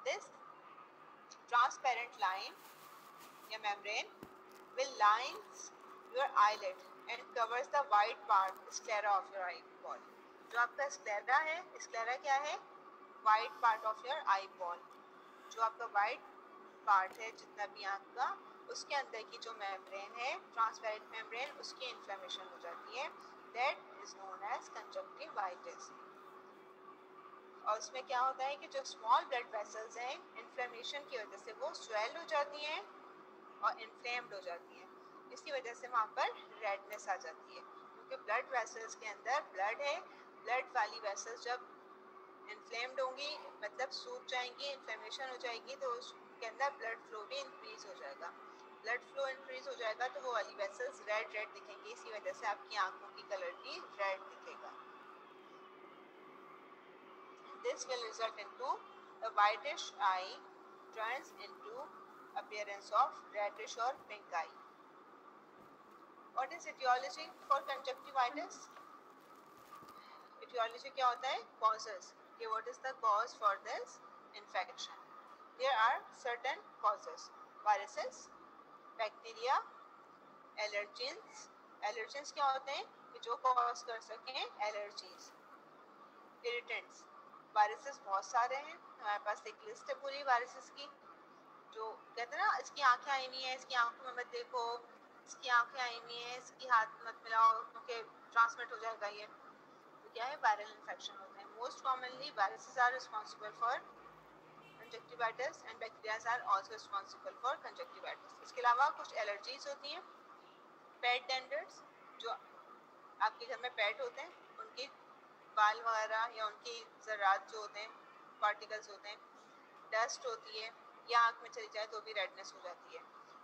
This transparent line या membrane will lines your eyelid and covers the white part sclera of your eyeball. जो आपका sclera है, sclera क्या है? White part of your eyeball. जो आपका white part है जितना भी आँख का, उसके अंदर की जो membrane है, transparent membrane, उसकी inflammation हो जाती है. That is known as conjunctivitis. और उसमें क्या होता है कि जो small blood vessels हैं, inflammation की वजह से वो swell हो जाती हैं और inflamed हो जाती हैं. इसकी वजह से वहाँ पर रेडनेस आ जाती है, क्योंकि ब्लड वेसल्स के अंदर ब्लड है. ब्लड वाली वेसल्स जब इन्फ्लेम्ड होंगी, मतलब सूख जाएंगी, इन्फ्लेमेशन हो जाएगी, तो उसके अंदर ब्लड फ्लो भी इंक्रीज हो जाएगा. ब्लड फ्लो इंक्रीज हो जाएगा तो वो वाली वेसल्स रेड रेड दिखेंगी. इसी वजह से आपकी आंखों की कलर भी रेड दिखेगा. This will result into the whitish eye turns into appearance of reddish or pink eye. What is etiology for conjunctivitis? Etiology क्या होता है? Causes. Okay, what is the cause for this infection? There are certain causes: viruses, bacteria, allergens. Allergens क्या होते हैं? कि जो cause कर सकें allergies. Irritants. Viruses बहुत सारे हैं. हमारे पास एक लिस्ट है पूरी viruses की. जो कहते हैं ना, इसकी आंखें आई हुई हैं, इसकी आंखों में मत देखो, इसकी आंखें आई हुई हैं, इसकी हाथ मत मिलाओ क्योंकि ट्रांसमिट हो जाएगा ये. तो क्या है? वायरल इन्फेक्शन होते हैं. Most commonly viruses are responsible for conjunctivitis and bacterias are also responsible for conjunctivitis. इसके अलावा कुछ एलर्जीज होती हैं. पेट डेंडर्स, जो आपके घर में पेट होते हैं, उनकी बाल वगैरह या उनकी ज़रात जो होते हैं, पार्टिकल्स होते हैं. डस्ट होती है या आँख में चली जाए तो भी रेडनेस हो जाती है.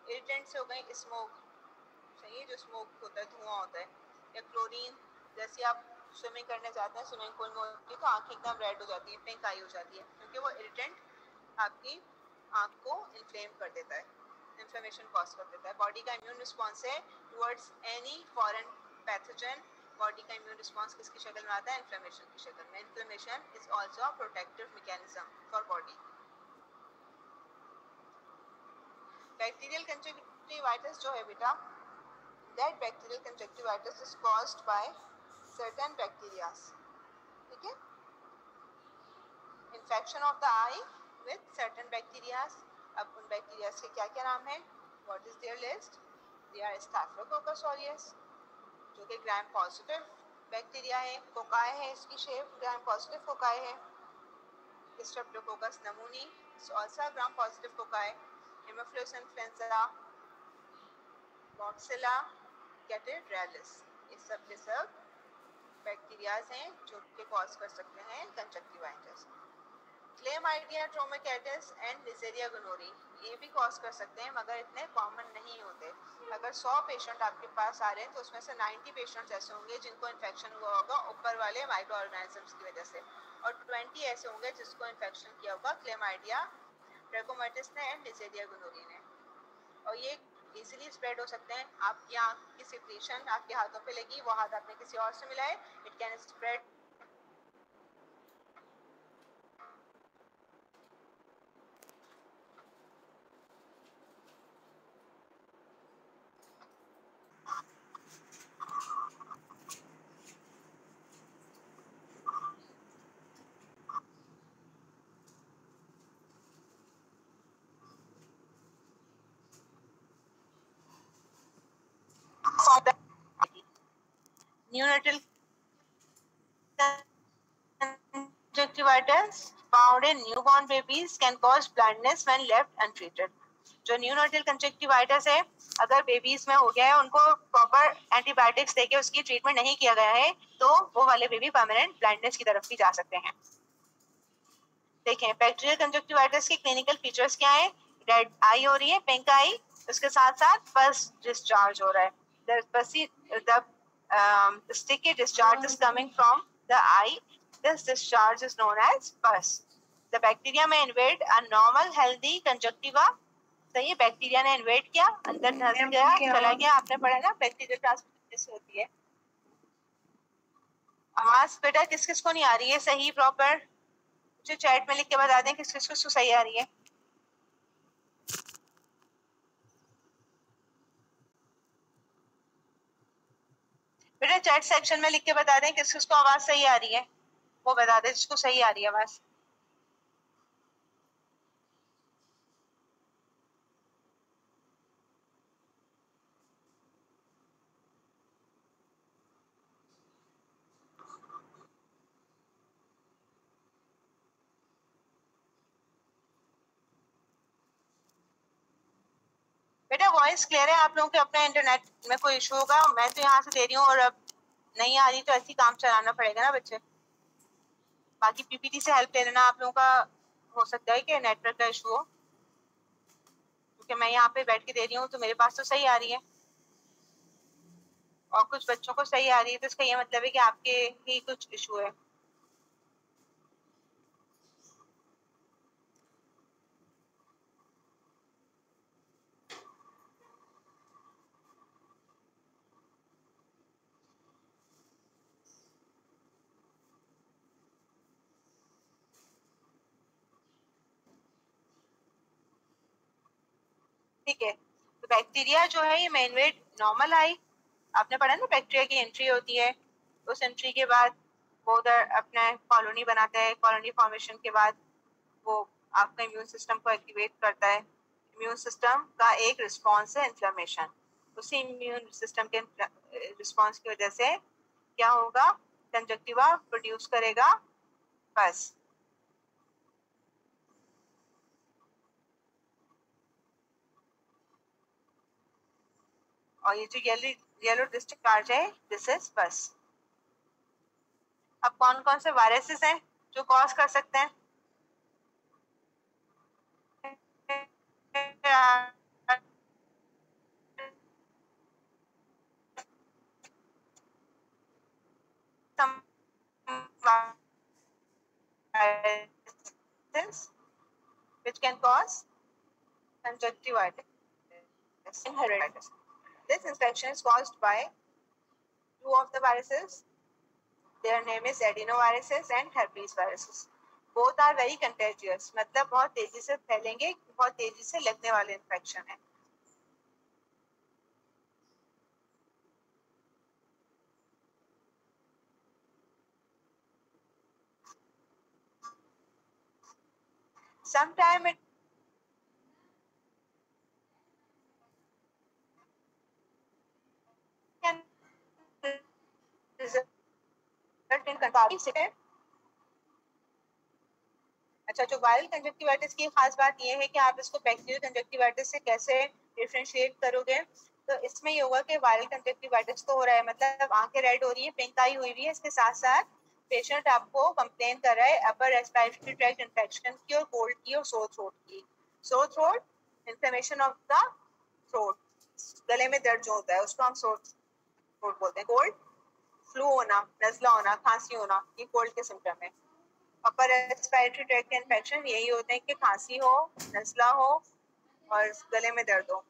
इरिटेंट्स हो गए स्मोक, सही है, जो स्मोक होता है, धुआं होता है, या क्लोरीन. जैसे आप स्विमिंग करने जाते हैं, स्विमिंग पूल में होती है तो आँखें एकदम रेड हो जाती है, पिंक आई हो जाती है, क्योंकि वो इरिटेंट आपकी आँख को इन्फ्लेम कर देता है, इन्फ्लेमेशन कॉज कर देता है. बॉडी का इम्यून रिस्पॉन्स है towards any foreign pathogen. Body का इम्यून रिस्पॉन्स किसकी शक्ल में आता है? इन्फ्लेमेशन की शक्ल में. Inflammation is also a protective mechanism for body. Bacterial conjunctivitis जो है बेटा, that bacterial conjunctivitis is caused by certain bacteria. ठीक है? Infection of the eye with certain bacteria. अब उन bacteria के क्या क्या नाम है? What is their list? They are Staphylococcus aureus, जो कि ग्राम पॉजिटिव बैक्टीरिया है. कोकाई है, इसकी शेप ग्राम पॉजिटिव कोकाई है. Streptococcus pneumoniae is also a gram positive cocci. Haemophilus influenza, Moxilla catarrhalis, ये सब के सब बैक्टीरियाज हैं जो कि कॉज कर सकते हैं conjunctivitis. Chlamydia trachomatis and Neisseria gonorrhoeae, ये भी कॉज कर सकते हैं मगर इतने कॉमन नहीं होते. अगर 100 पेशेंट आपके पास आ रहे हैं तो उसमें से 90 पेशेंट्स ऐसे होंगे जिनको इन्फेक्शन हुआ होगा ऊपर वाले माइक्रो ऑर्गेनिजम्स की वजह से, और 20 ऐसे होंगे जिसको इन्फेक्शन किया होगा क्लेमाइडिया ट्रैकोमाइटिस ने एंड नेसेरिया गोनोरी ने. और ये इजीली स्प्रेड हो सकते हैं. आपकी आँख की सिक्रीशन आपके हाथों पे लगी, वो हाथ आपने किसी और से मिलाए, it can spread. Neonatal conjunctivitis found in newborn babies can cause blindness when left untreated. जो न्यूनाटल कंजक्टिवाइटिस है, अगर बेबीज में हो गया है, उनको प्रॉपर एंटीबायोटिक्स देके उसकी ट्रीटमेंट नहीं किया गया है, तो वो वाले बेबी परमानेंट ब्लाइंडनेस की तरफ भी जा सकते हैं. देखें, बैक्टीरियल कंजक्टिवाइटिस के क्लिनिकल फीचर्स क्या है? रेड आई हो रही है, पिंक आई, उसके साथ साथ पस डिस्चार्ज हो रहा है. The sticky discharge is coming from the eye. This discharge is known as pus. The bacteria may invade a normal healthy conjunctiva. सही है, बैक्टीरिया ने इन्वेड किया, अंदर धंस गया, चला गया. आपने पढ़ा ना बैक्टीरियल ट्रांसमिशन होती है. आवाज बेटा किस किस को नहीं आ रही है सही प्रॉपर? मुझे चैट में लिख के बता दें किस किस को सही आ रही है। बेटा चैट सेक्शन में लिख के बता दें किस किस को आवाज सही आ रही है, वो बता दें जिसको सही आ रही है आवाज। बेटा वॉइस क्लियर है? आप लोगों के अपने इंटरनेट में कोई इशू होगा? मैं तो यहाँ से दे रही हूँ और अब नहीं आ रही तो ऐसी काम चलाना पड़ेगा ना बच्चे। बाकी पीपीटी से हेल्प ले लेना आप लोगों का, हो सकता है कि नेटवर्क का इशू हो, क्योंकि मैं यहाँ पे बैठ के दे रही हूँ तो मेरे पास तो सही आ रही है और कुछ बच्चों को सही आ रही है, तो इसका ये मतलब है कि आपके ही कुछ इशू है। ठीक है, तो बैक्टीरिया जो है ये मेन वेट नॉर्मल आई, आपने पढ़ा ना बैक्टीरिया की एंट्री होती है, उस एंट्री के बाद वो उधर अपना कॉलोनी बनाता है, कॉलोनी फॉर्मेशन के बाद वो आपका इम्यून सिस्टम को एक्टिवेट करता है। इम्यून सिस्टम का एक रिस्पॉन्स है इन्फ्लेमेशन, उसी इम्यून सिस्टम के रिस्पॉन्स की वजह से क्या होगा, कंजक्टिवा प्रोड्यूस करेगा बस। और ये जो येलो डिस्चार्ज है दिस इज बस। अब कौन कौन से वायरसेस हैं जो कॉज कर सकते हैं? some viruses which can cause conjunctivitis and hepatitis. This infection is caused by two of the viruses. Their name is adenoviruses and herpes viruses. Both are very contagious. मतलब बहुत तेजी से फैलेंगे, बहुत तेजी से लगने वाले इन्फेक्शन है। Sometime it can result in conjunctivitis. अच्छा, जो वायरल कंजक्टिवाइटिस की खास बात यह है कि आप इसको बैक्टीरियल कंजक्टिवाइटिस से कैसे डिफरेंशिएट करोगे। तो इसमें ये होगा कि वायरल कंजक्टिवाइटिस तो हो रहा है, मतलब आंखें रेड हो रही है, पिंक आई हुई है, इसके साथ साथ पेशेंट आपको कंप्लेन कर रहा है अपर रेस्पिरेटरी ट्रैक्ट इन्फेक्शन की और कोल्ड की और सोर थ्रोट की। Sore throat, inflammation of the throat, गले में दर्द जो होता है उसको हम सोर थ्रोट बोलते हैं। कोल्ड, फ्लू होना, नजला होना, खांसी होना, ये कोल्ड के सिम्टम है। अपर रेस्पिरेटरी ट्रैक्ट इन्फेक्शन यही होते हैं कि खांसी हो, नजला हो और गले में दर्द हो,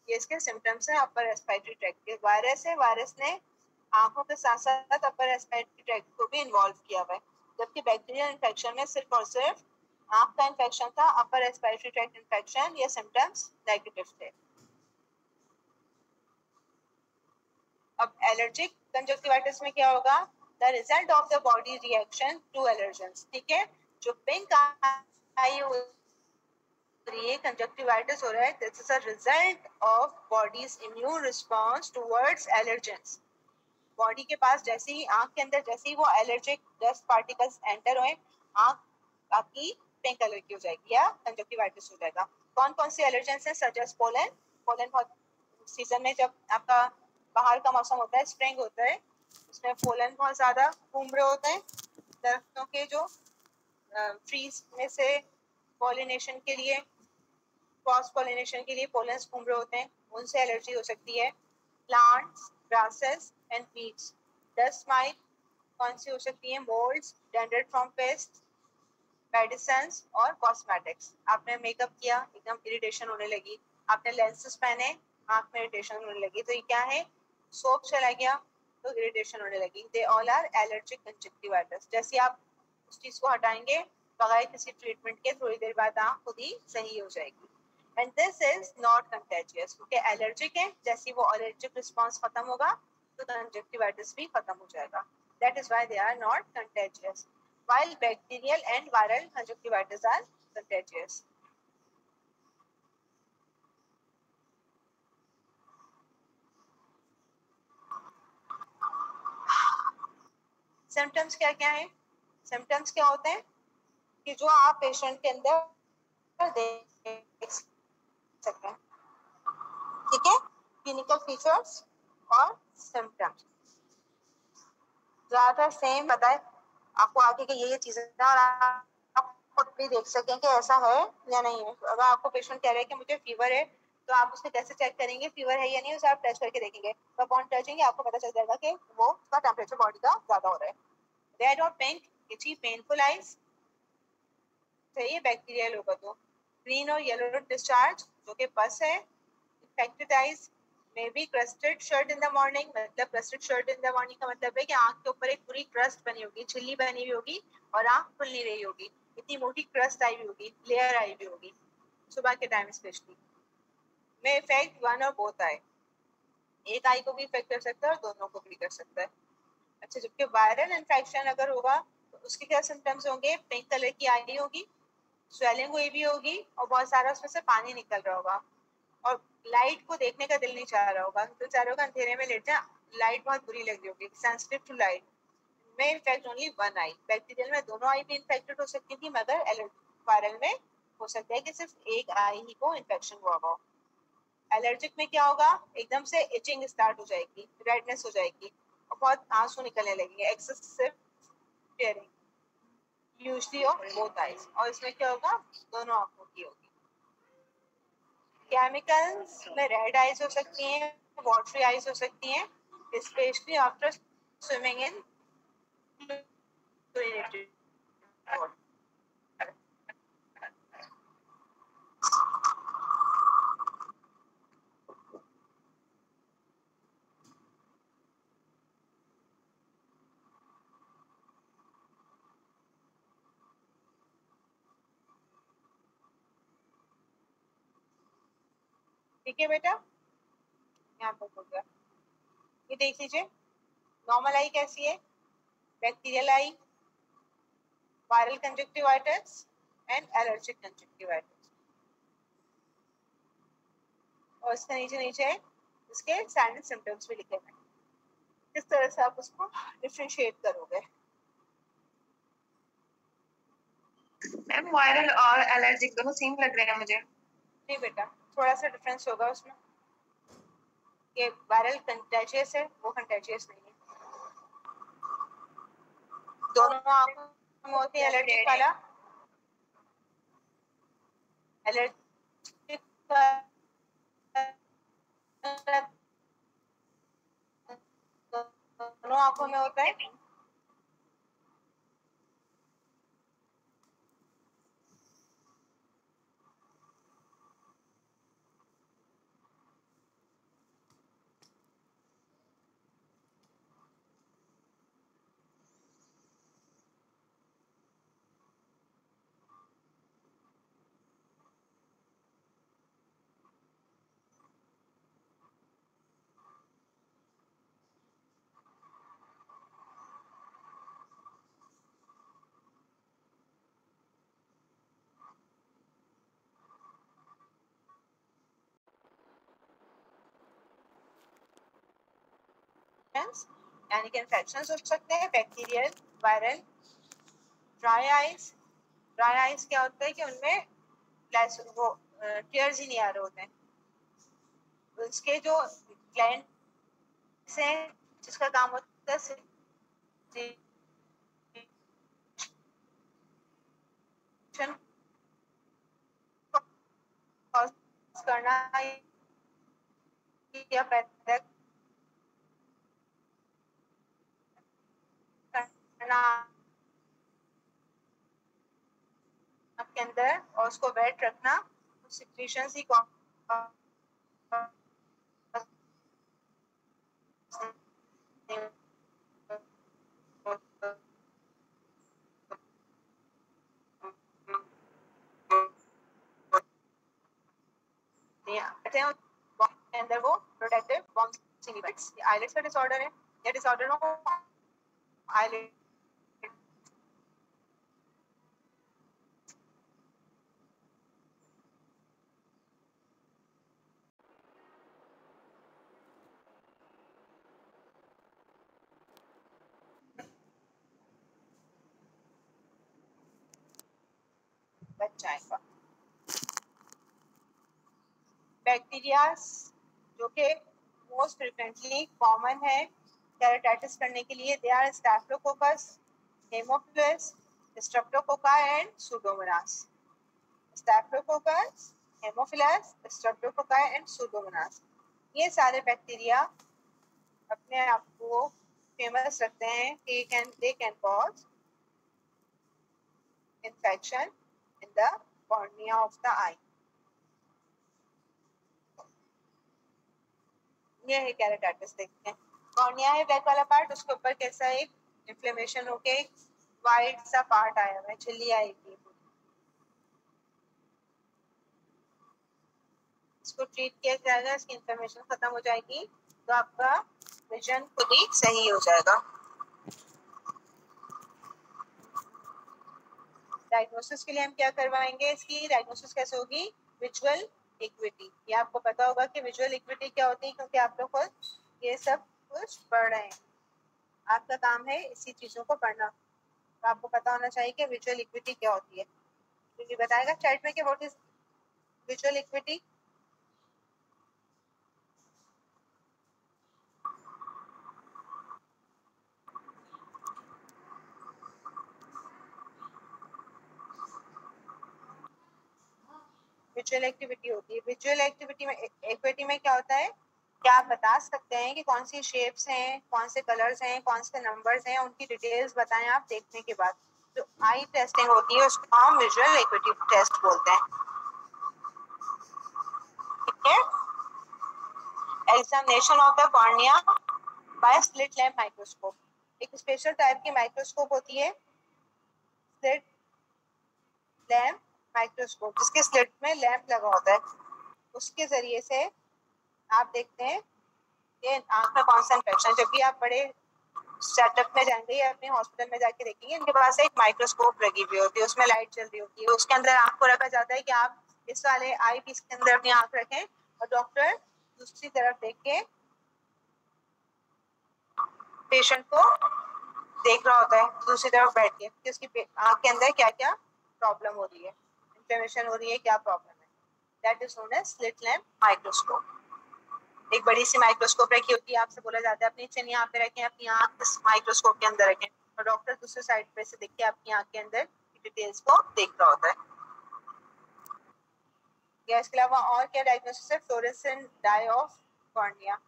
ये इसके सिम्टम्स हैं अपर रेस्पिरेटरी ट्रैक्ट के। वायरस है, वायरस ने आंखों के साथ साथ अपर रेस्पिरेटरी ट्रैक्ट को भी इन्वॉल्व किया हुआ है, जबकि बैक्टीरियल इन्फेक्शन में सिर्फ और सिर्फ आंख का इन्फेक्शन था, अपर रेस्पिरेटरी ट्रैक्ट इन्फेक्शन, ये सिम्टम्स नेगेटिव थे। अब एलर्जिक कंजक्टिवाइटिस में क्या होगा, the result of the body reaction to allergens. ठीक है, जो पिंक आई ये कंजक्टिवाइटिस हो रहा है, this is a result of bodies immune response towards allergens. Body के पास जैसे ही आंख के अंदर जैसे ही वो एलर्जिक डस्ट पार्टिकल्स एंटर हुए, आंख आपकी पिंक कलर की हो जाएगी या कंजक्टिवाइटिस हो जाएगा। कौन कौन सी एलर्जेंस है? Such as pollen. पोलन बहुत सीजन में, जब आपका बाहर का मौसम होता है, स्प्रिंग होता है, उसमें पोलन बहुत ज्यादा घूम रहे होते हैं। दरख्तों के जो ट्रीज में से पॉलिनेशन के लिए, क्रॉस पॉलिनेशन के लिए पोलन्स घूम रहे होते हैं, उनसे एलर्जी हो सकती है। Plants, grasses and weeds. Dust might कौन सी हो सकती है? मोल्ड्स, डेंड्रेट फ्रॉम पेस्ट, मेडिसिन्स और कॉस्मेटिक्स। आपने मेकअप किया, एकदम इरिटेशन होने लगी, आपने लेंसेज पहने, आंख में इरिटेशन होने लगी, तो ये क्या है? सोप चला गया तो इरिटेशन होने लगी। They all are allergic conjunctivitis. जैसे आप उस चीज को हटाएंगे बगैर किसी ट्रीटमेंट के थोड़ी देर बाद आँख खुद ही सही हो जाएगी। And this is not contagious, क्योंकि एलर्जिक है, जैसे वो एलर्जिक रिस्पॉन्स खत्म होगा तो कंजक्टिवाइटिस भी खत्म हो जाएगा। That is why they are not contagious, while bacterial and viral conjunctivitis are contagious. Symptoms क्या क्या है? सिम्टम्स क्या होते हैं कि जो आप पेशेंट के अंदर देख सकते हैं, ठीक है? क्लिनिकल फीचर्स और सिम्टम्स ज्यादातर सेम बताए आपको आगे के ये चीजें, और आप खुद भी देख सकें कि ऐसा है या नहीं है। अगर आपको पेशेंट कह रहे हैं कि मुझे फीवर है, तो आप उससे कैसे चेक करेंगे फीवर है या नहीं, उसे आप टेस्ट करके देखेंगे, तो अपॉन टचिंग आपको पता चल जाएगा कि वो उसका टेम्परेचर बॉडी का ज्यादा हो रहा है। रेड और पिंक, इची, पेनफुल आइज, चाहिए बैक्टीरियल होगा तो। ग्रीन और येलो डिस्चार्ज जो कि पस है। Infected eyes may be crusted shut in the morning, मतलब crusted shut in the morning का मतलब है कि आंख के ऊपर एक पूरी क्रस्ट बनी होगी, झिल्ली बनी हुई होगी और आंख खुल नहीं रही होगी, इतनी मोटी क्रस्ट आई हुई होगी, लेयर आई हुई होगी सुबह के टाइम स्पेशली। में इफेक्ट वन और बोथ आई, एक आई को भी इफेक्ट कर सकता है और दोनों को भी कर सकता है। अच्छा, जबकि वायरल इन्फेक्शन अगर होगा तो उसके क्या सिम्टम्स होंगे? पिंक कलर की आई होगी, स्वेलिंग हुई भी होगी और बहुत सारा उसमें से पानी निकल रहा होगा, और लाइट को देखने का दिल नहीं चाह रहा होगा, तो चाह रहा होगा अंधेरे में लेट जा, लाइट बहुत बुरी लग रही होगी, सेंसिटिव टू लाइट। में इनफेक्ट ओनली वन आई, बैक्टीरियल में दोनों आई भी इन्फेक्टेड हो सकती थी, मगर वायरल में हो सकता है कि सिर्फ एक आई ही को इन्फेक्शन हुआ हो। एलर्जिक में क्या होगा? एकदम से इचिंग स्टार्ट हो जाएगी, रेडनेस हो जाएगी और बहुत आंसू निकलने लगेंगे, excessive tearing usually of both eyes, और इसमें क्या होगा? दोनों आंखों की होगी। केमिकल्स में रेड आइज हो सकती हैं, वाटरी आइज हो सकती हैं, specially after swimming in chlorinated water. ठीक है बेटा, यहाँ पर हो गया। ये देख लीजिए, नॉर्मल आई कैसी है? Bacterial I, viral conjunctivitis and allergic conjunctivitis, और इसके नीचे नीचे इसके साइन एंड सिम्टम्स भी लिखे हुए हैं। किस तरह से आप उसको डिफरेंशिएट करोगे? मैम वायरल और एलर्जिक दोनों सेम लग रहे हैं मुझे। नहीं बेटा, थोड़ा सा डिफरेंस होगा उसमें, कि वायरल कंटेजियस है, वो कंटेजियस नहीं है। दोनों आंखों में होती है एलर्जिक वाला, एलर्जिक दोनों आंखों में होता है। यानी कि इन्फेक्शन हो सकते हैं, bacterial, viral. Dry eyes, dry eyes क्या होता है कि उनमें वो टीयर्स ही नहीं आ रहे होते हैं, उसके जो ग्लैंड से जिसका काम होता है करना या पैदा करना आपके अंदर और उसको वेट रखना, सिक्रीशंस ही हैं के अंदर वो प्रोडक्टिव बॉम्ब आइलेट्स का डिसऑर्डर है, या डिसऑर्डर हो आइलेट बच जाएगा। बैक्टीरिया जो कि मोस्ट फ्रिक्वेंटली कॉमन है केराटिटिस करने के लिए, they are Staphylococcus, Haemophilus, Streptococcus and Pseudomonas. Staphylococcus, Haemophilus, Streptococcus and Pseudomonas, ये सारे बैक्टीरिया अपने आप को फेमस रखते हैं कि they can cause infection in the cornea of the eye. ये है केराटिटिस। देखते हैं कॉर्निया है ब्लैक वाला पार्ट, उसके ऊपर कैसा एक इन्फ्लेमेशन होके वाइट सा पार्ट आया हुआ है, झिल्ली आएगी। इसको ट्रीट किया जाएगा, इसकी इन्फ्लेमेशन खत्म हो जाएगी तो आपका विजन खुद ही सही हो जाएगा। डायग्नोसिस के लिए हम क्या करवाएंगे, इसकी डायग्नोसिस कैसे होगी, विजुअल इक्विटी। ये आपको पता होगा कि विजुअल इक्विटी क्या होती है, क्योंकि आप लोग खुद ये सब कुछ पढ़ रहे हैं, आपका काम है इसी चीजों को पढ़ना, तो आपको पता होना चाहिए कि विजुअल इक्विटी क्या होती है। तो ये बताएगा चैट में कि what is visual equity. Visual activity होती है। विजुअल एक्टिविटी में क्या होता है, क्या आप बता सकते हैं कि कौन सी शेप्स हैं, कौन से कलर्स हैं, कौन से नंबर्स हैं, उनकी डिटेल्स बताएं आप देखने के बाद। जो आई टेस्टिंग होती है उसको हम विजुअल एक्टिविटी टेस्ट बोलते हैं। ठीक है, examination of the cornea by slit lamp microscope. एक स्पेशल टाइप की माइक्रोस्कोप होती है स्लिट लैम्प माइक्रोस्कोप, जिसके स्लिट में लैंप लगा होता है, उसके जरिए से आप देखते हैं ये आंख में कौन सा इंफेक्शन। जब भी आप बड़े सेटअप में जाएंगे या अपने हॉस्पिटल में जाके देखेंगे, इनके पास एक माइक्रोस्कोप लगी हुई होती है, उसमें लाइट चल रही होती है, उसके अंदर आंख को रखा जाता है कि आप इस वाले आई पीस के अंदर अपनी आंख रखें और डॉक्टर दूसरी तरफ देख के पेशेंट को देख रहा होता है दूसरी तरफ बैठ के कि उसकी आंख के अंदर क्या क्या प्रॉब्लम हो रही है, इन्फ्लेमेशन हो रही है, क्या प्रॉब्लम है। That is known as slit lamp microscope. एक बड़ी सी माइक्रोस्कोप रखी होती है, आपसे बोला जाता है अपनी चिन्ह यहाँ पे रखें, अपनी आंख इस माइक्रोस्कोप के अंदर रखें, और डॉक्टर दूसरे साइड पे से देख के आपकी आंख के अंदर डिटेल्स को देख रहा होता है। इसके अलावा और क्या डायग्नोसिस है, फ्लोरेसेंट डाई ऑफ कॉर्निया।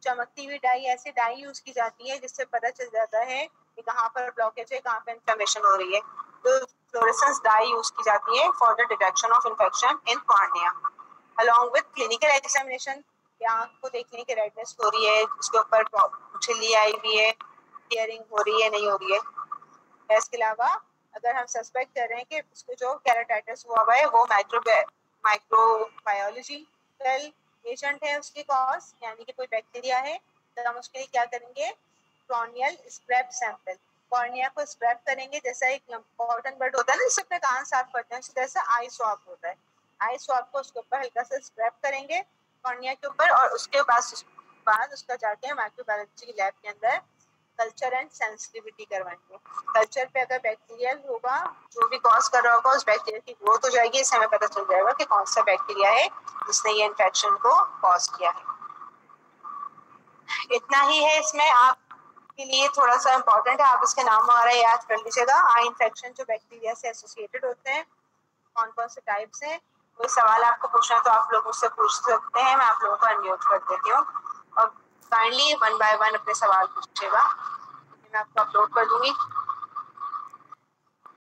चमकती हुई डाई, ऐसी डाई यूज की जाती है जिससे पता चल जाता है कि कहाँ पर ब्लॉकेज है, कहाँ पर इन्फ्लेमेशन हो रही है। तो फ्लोरेसेंस डाई यूज की जाती है for the detection of infection in cornea along with clinical examination. आंख को देखने की रेडनेस हो रही है, उसके ऊपर झिल्ली आई हुई है, टीयरिंग हो रही है, नहीं हो रही है। इसके अलावा अगर हम सस्पेक्ट कर रहे हैं कि उसको जो केराटिटिस हुआ है वो माइक्रोबायोलॉजिकल एजेंट है उसकी कॉज, यानी कि कोई बैक्टीरिया है, तो हम उसके लिए क्या करेंगे, कॉर्नियल स्क्रैप सैंपल, कॉर्निया को स्क्रैप करेंगे, जैसा एक कॉटन बड होता है ना जिससे अपने कान साफ करते हैं, जैसा आई स्वैप होता है, आई स्वैप को उसके ऊपर हल्का सा स्क्रैप करेंगे कॉर्निया के ऊपर, और उसके बाद उसका जाके माइक्रोबायोलॉजी लैब के अंदर कल्चर एंड सेंसिटिविटी करवाएंगे। कल्चर पे अगर बैक्टीरियल होगा, जो भी कॉज कर रहा होगा, उस बैक्टीरिया की ग्रोथ हो जाएगी, इससे हमें पता चल जाएगा कि कौन सा बैक्टीरिया है जिसने ये इन्फेक्शन को कॉज किया है। इतना ही है इसमें, आपके लिए थोड़ा सा इम्पोर्टेंट है, आप इसके नाम वगैरह याद कर लीजिएगा। आई इन्फेक्शन जो बैक्टीरिया से एसोसिएटेड होते हैं, कौन कौन से टाइप्स हैं, कोई सवाल आपको पूछना तो आप लोग मुझसे पूछ सकते हैं, मैं आप लोगों को अनम्यूट कर देती हूँ, और काइंडली 1 बाय 1 अपने सवाल पूछिएगा, मैं आपको अपलोड कर दूंगी।